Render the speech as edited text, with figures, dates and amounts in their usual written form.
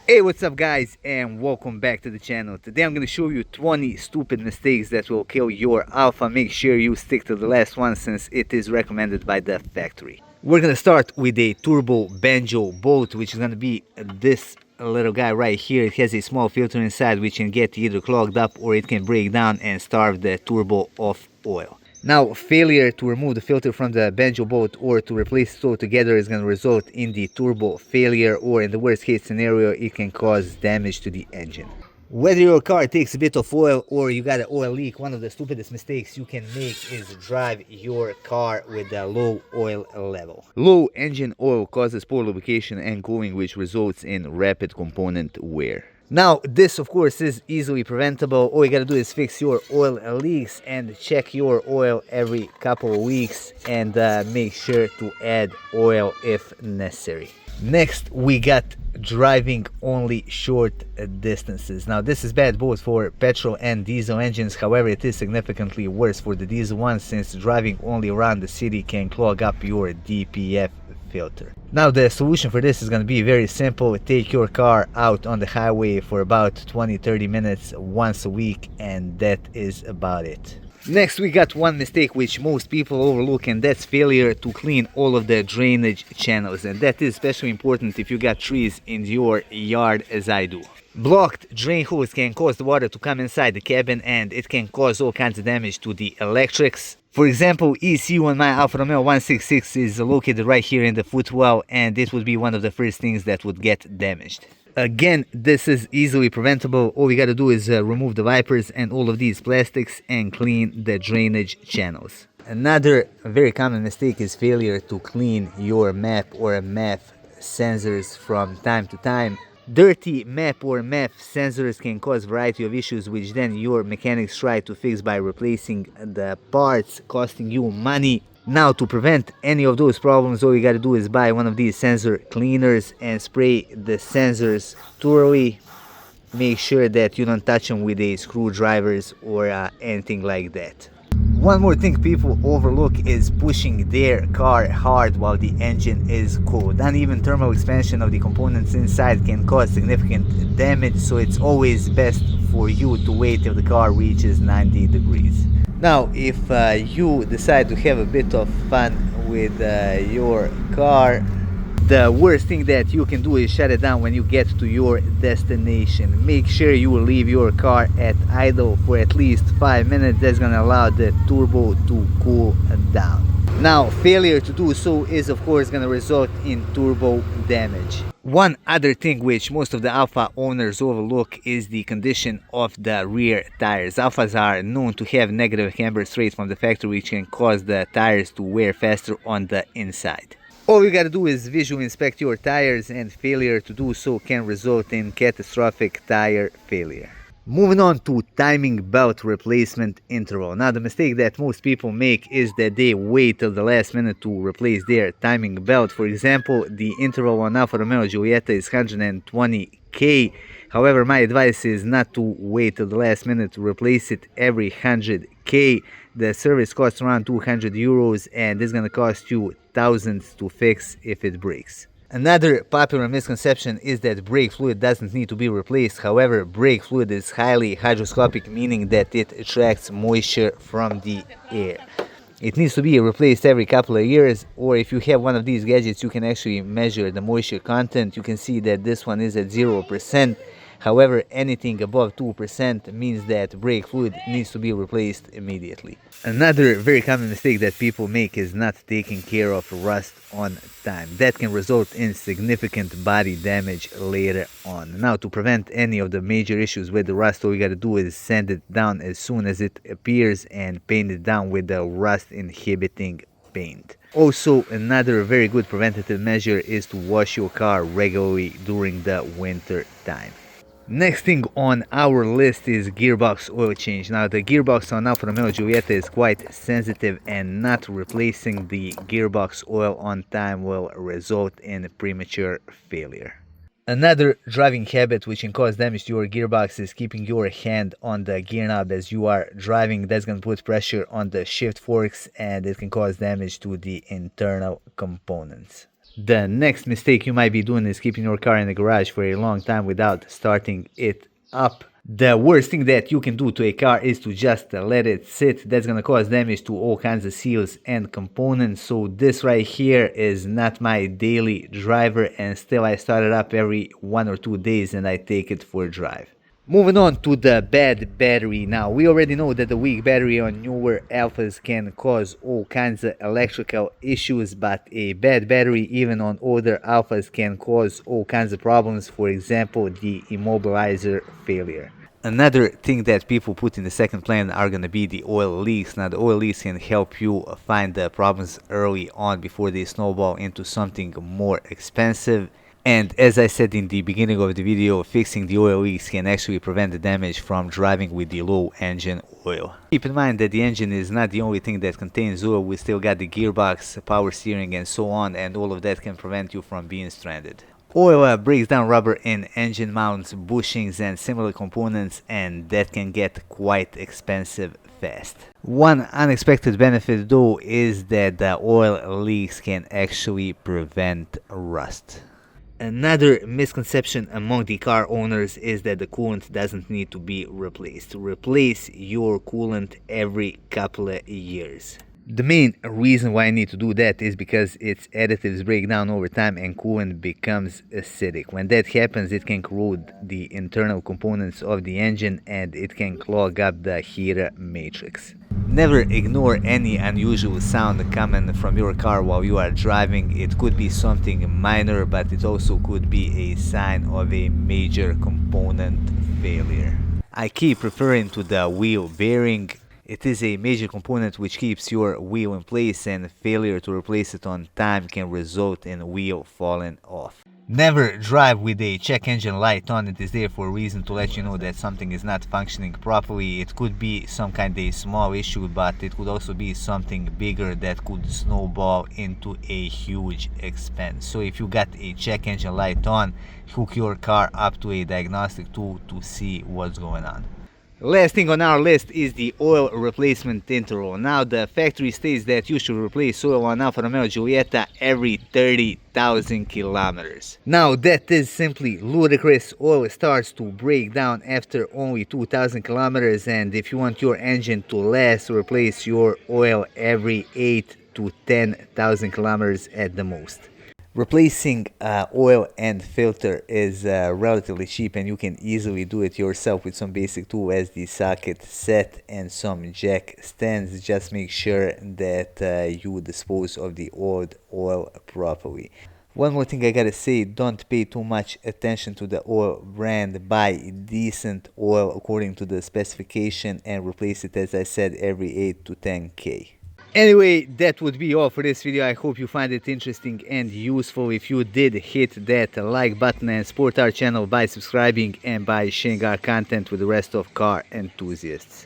Hey, what's up guys, and welcome back to the channel. Today I'm going to show you 20 stupid mistakes that will kill your Alfa. Make sure you stick to the last one since it is recommended by the factory. We're going to start with a turbo banjo bolt, which is going to be this little guy right here. It has a small filter inside which can get either clogged up or it can break down and starve the turbo of oil. Now, failure to remove the filter from the banjo bolt or to replace it altogether is going to result in the turbo failure, or in the worst case scenario, it can cause damage to the engine. Whether your car takes a bit of oil or you got an oil leak, one of the stupidest mistakes you can make is drive your car with a low oil level. Low engine oil causes poor lubrication and cooling, which results in rapid component wear. Now, this of course is easily preventable. All you gotta do is fix your oil leaks and check your oil every couple of weeks, and make sure to add oil if necessary. Next, we got driving only short distances. Now, this is bad both for petrol and diesel engines. However, it is significantly worse for the diesel ones, since driving only around the city can clog up your DPF filter. Now, the solution for this is going to be very simple. Take your car out on the highway for about 20-30 minutes once a week, and that is about it. Next, we got one mistake which most people overlook, and that's failure to clean all of the drainage channels, and that is especially important if you got trees in your yard, as I do. Blocked drain hose can cause the water to come inside the cabin, and it can cause all kinds of damage to the electrics. For example, ECU on my Alfa Romeo 166 is located right here in the footwell, and it would be one of the first things that would get damaged. Again, this is easily preventable. All we gotta do is remove the wipers and all of these plastics and clean the drainage channels. Another very common mistake is failure to clean your map or MAF sensors from time to time. Dirty map or MAF sensors can cause a variety of issues, which then your mechanics try to fix by replacing the parts, costing you money. Now, to prevent any of those problems, all you gotta do is buy one of these sensor cleaners and spray the sensors thoroughly. Make sure that you don't touch them with a screwdrivers or anything like that. One more thing people overlook is pushing their car hard while the engine is cold. Uneven thermal expansion of the components inside can cause significant damage, so it's always best for you to wait till the car reaches 90 degrees. Now, if you decide to have a bit of fun with your car, the worst thing that you can do is shut it down when you get to your destination. Make sure you leave your car at idle for at least 5 minutes. That's gonna allow the turbo to cool down. Now, failure to do so is of course gonna result in turbo damage. One other thing which most of the Alfa owners overlook is the condition of the rear tires. Alfas are known to have negative camber straight from the factory, which can cause the tires to wear faster on the inside. All you gotta do is visually inspect your tires, and failure to do so can result in catastrophic tire failure. Moving on to timing belt replacement interval. Now, the mistake that most people make is that they wait till the last minute to replace their timing belt. For example, the interval on Alfa Romeo Giulietta is 120k. However, my advice is not to wait till the last minute to replace it every 100k. The service costs around 200 euros, and it's gonna cost you thousands to fix if it breaks. Another popular misconception is that brake fluid doesn't need to be replaced. However, brake fluid is highly hygroscopic, meaning that it attracts moisture from the air. It needs to be replaced every couple of years, or if you have one of these gadgets, you can actually measure the moisture content. You can see that this one is at 0%. However, anything above 2% means that brake fluid needs to be replaced immediately. Another very common mistake that people make is not taking care of rust on time. That can result in significant body damage later on. Now, to prevent any of the major issues with the rust, all you gotta do is sand it down as soon as it appears and paint it down with the rust inhibiting paint. Also, another very good preventative measure is to wash your car regularly during the winter time. Next thing on our list is gearbox oil change. Now, the gearbox on Alfa Romeo Giulietta is quite sensitive, and not replacing the gearbox oil on time will result in premature failure. Another driving habit which can cause damage to your gearbox is keeping your hand on the gear knob as you are driving. That's going to put pressure on the shift forks, and it can cause damage to the internal components. The next mistake you might be doing is keeping your car in the garage for a long time without starting it up. The worst thing that you can do to a car is to just let it sit. That's gonna cause damage to all kinds of seals and components. So this right here is not my daily driver, and still I start it up every 1 or 2 days and I take it for a drive. Moving on to the bad battery. Now, we already know that the weak battery on newer Alphas can cause all kinds of electrical issues, but a bad battery even on older Alphas can cause all kinds of problems. For example, the immobilizer failure. Another thing that people put in the second plan are going to be the oil leaks. Now, the oil leaks can help you find the problems early on before they snowball into something more expensive. And as I said in the beginning of the video, fixing the oil leaks can actually prevent the damage from driving with the low engine oil. Keep in mind that the engine is not the only thing that contains oil. We still got the gearbox, power steering, and so on, and all of that can prevent you from being stranded. Oil breaks down rubber in engine mounts, bushings, and similar components, and that can get quite expensive fast. One unexpected benefit though is that the oil leaks can actually prevent rust. Another misconception among the car owners is that the coolant doesn't need to be replaced. Replace your coolant every couple of years. The main reason why I need to do that is because its additives break down over time and coolant becomes acidic. When that happens, it can corrode the internal components of the engine and it can clog up the heater matrix. Never ignore any unusual sound coming from your car while you are driving. It could be something minor, but it also could be a sign of a major component failure. I keep referring to the wheel bearing. It is a major component which keeps your wheel in place, and failure to replace it on time can result in wheel falling off. Never drive with a check engine light on. It is there for a reason, to let you know that something is not functioning properly. It could be some kind of small issue, but it could also be something bigger that could snowball into a huge expense. So if you got a check engine light on, hook your car up to a diagnostic tool to see what's going on. Last thing on our list is the oil replacement interval. Now, the factory states that you should replace oil on Alfa Romeo Giulietta every 30,000 kilometers. Now, that is simply ludicrous. Oil starts to break down after only 2,000 kilometers, and if you want your engine to last, replace your oil every 8 to 10,000 kilometers at the most. Replacing oil and filter is relatively cheap, and you can easily do it yourself with some basic tool as the socket set and some jack stands. Just make sure that you dispose of the old oil properly. One more thing I gotta say, don't pay too much attention to the oil brand. Buy decent oil according to the specification and replace it, as I said, every 8 to 10K. Anyway, that would be all for this video. I hope you find it interesting and useful. If you did, hit that like button and support our channel by subscribing and by sharing our content with the rest of car enthusiasts.